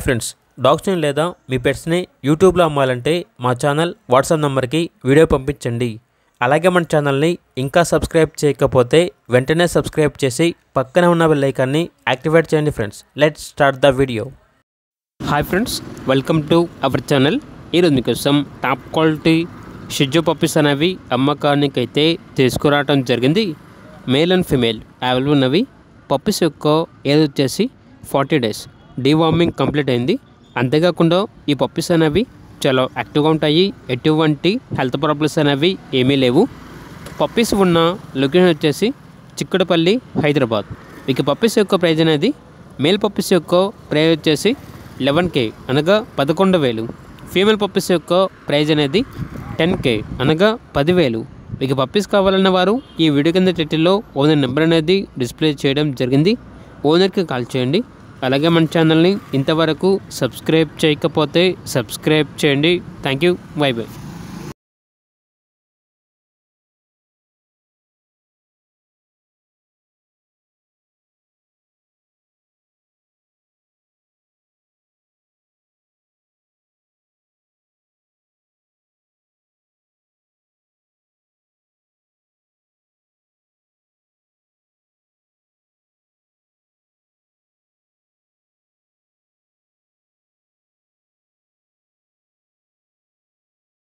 Friends, డాగ్స్ని లేదా మీ పెట్స్ని యూట్యూబ్లో అమ్మాలంటే మా ఛానల్ వాట్సాప్ నెంబర్కి వీడియో పంపించండి. అలాగే మన ఛానల్ని ఇంకా సబ్స్క్రైబ్ చేయకపోతే వెంటనే సబ్స్క్రైబ్ చేసి పక్కన ఉన్న బెల్ ఐకాన్ని యాక్టివేట్ చేయండి. Friends, let's start the video. Hi friends, welcome to our channel. ఈరోజు మీకోసం టాప్ క్వాలిటీ షిజు పప్పీస్ అనేవి అమ్మకానికి అయితే తీసుకురావడం జరిగింది. మేల్ అండ్ ఫిమేల్ అవైలబుల్ ఉన్నవి. పప్పీస్ యొక్క ఏజ్ వచ్చేసి 40 days. డీవార్మింగ్ కంప్లీట్ అయింది. అంతేకాకుండా ఈ పప్పీస్ అనేవి చాలా యాక్టివ్గా ఉంటాయి. ఎటువంటి హెల్త్ ప్రాబ్లమ్స్ అనేవి ఏమీ లేవు. పప్పీస్ ఉన్న లొకేషన్ వచ్చేసి చిక్కడపల్లి, హైదరాబాద్. ఇక పప్పీస్ యొక్క ప్రైజ్ అనేది మేల్ పప్పీస్ యొక్క ప్రైజ్ వచ్చేసి 11K అనగా 11,000. ఫీమేల్ పప్పీస్ యొక్క ప్రైజ్ అనేది 10K అనగా 10,000. మీకు పప్పీస్ కావాలన్న వారు ఈ వీడియో కింద టైటిల్లో ఓనర్ నెంబర్ అనేది డిస్ప్లే చేయడం జరిగింది. ఓనర్కి కాల్ చేయండి. అలాగే మన ఛానల్ని ఇంతవరకు సబ్స్క్రైబ్ చేయకపోతే సబ్స్క్రైబ్ చేయండి. Thank you. By by.